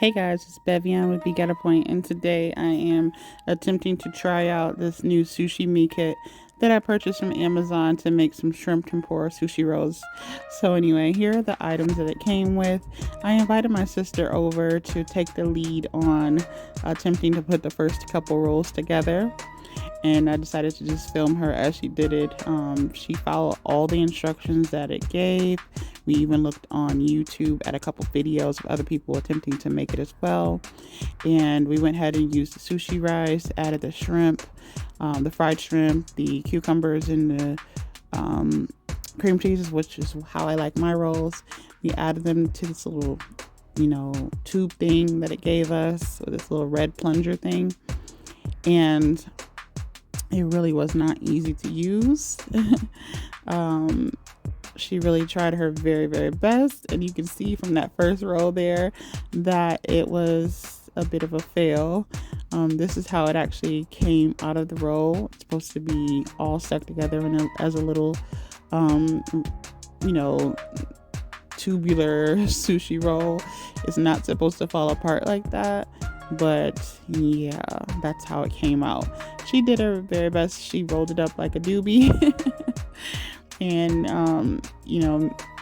Hey guys, it's Bevian with Be Get a Point, and today I am attempting to try out this new SushiMe kit that I purchased from Amazon to make some shrimp tempura sushi rolls. So anyway, here are the items that it came with. I invited my sister over to take the lead on attempting to put the first couple rolls together, and I decided to just film her as she did it. She followed all the instructions that it gave. We even looked on YouTube at a couple videos of other people attempting to make it as well. And we went ahead and used the sushi rice, added the shrimp, the fried shrimp, the cucumbers, and the cream cheeses, which is how I like my rolls. We added them to this little, tube thing that it gave us, with this little red plunger thing. And it really was not easy to use. She really tried her very, very best, and you can see from that first roll there that it was a bit of a fail. This is how it actually came out of the roll. It's supposed to be all stuck together as a little, tubular sushi roll. It's not supposed to fall apart like that. But yeah, that's how it came out. She did her very best. She rolled it up like a doobie and,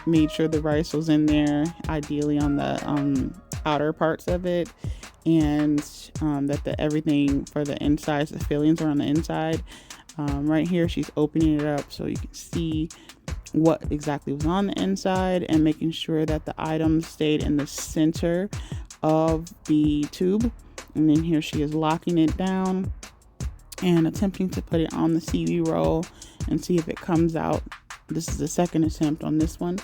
made sure the rice was in there, ideally on the outer parts of it, and that everything for the insides, the fillings are on the inside. Right here, she's opening it up so you can see what exactly was on the inside, and making sure that the items stayed in the center of the tube. And then here she is locking it down and attempting to put it on the CV roll and see if it comes out. This is the second attempt on this one,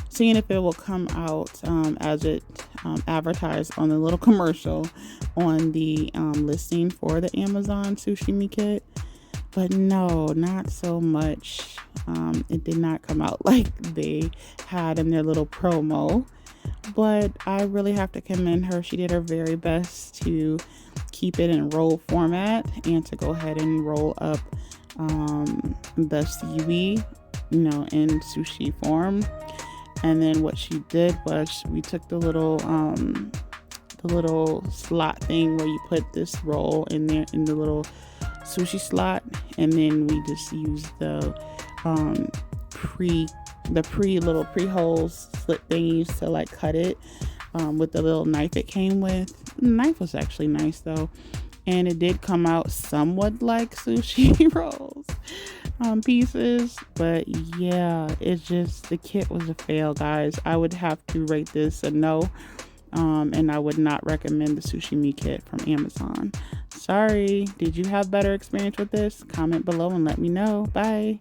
seeing if it will come out as it advertised on the little commercial on the listing for the Amazon SushiMe kit. But no, not so much. It did not come out like they had in their little promo. But I really have to commend her. She did her very best to keep it in roll format and to go ahead and roll up the seaweed, in sushi form. And then what she did was we took the little slot thing where you put this roll in there, in the little sushi slot, and then we just used the pre-holes slit thingies to like cut it with the little knife it came with. The knife was actually nice though, and it did come out somewhat like sushi rolls pieces. But yeah, it's just, the kit was a fail, guys. I would have to rate this a no, and I would not recommend the SushiMe kit from Amazon. Sorry. Did you have better experience with this? Comment below and let me know. Bye.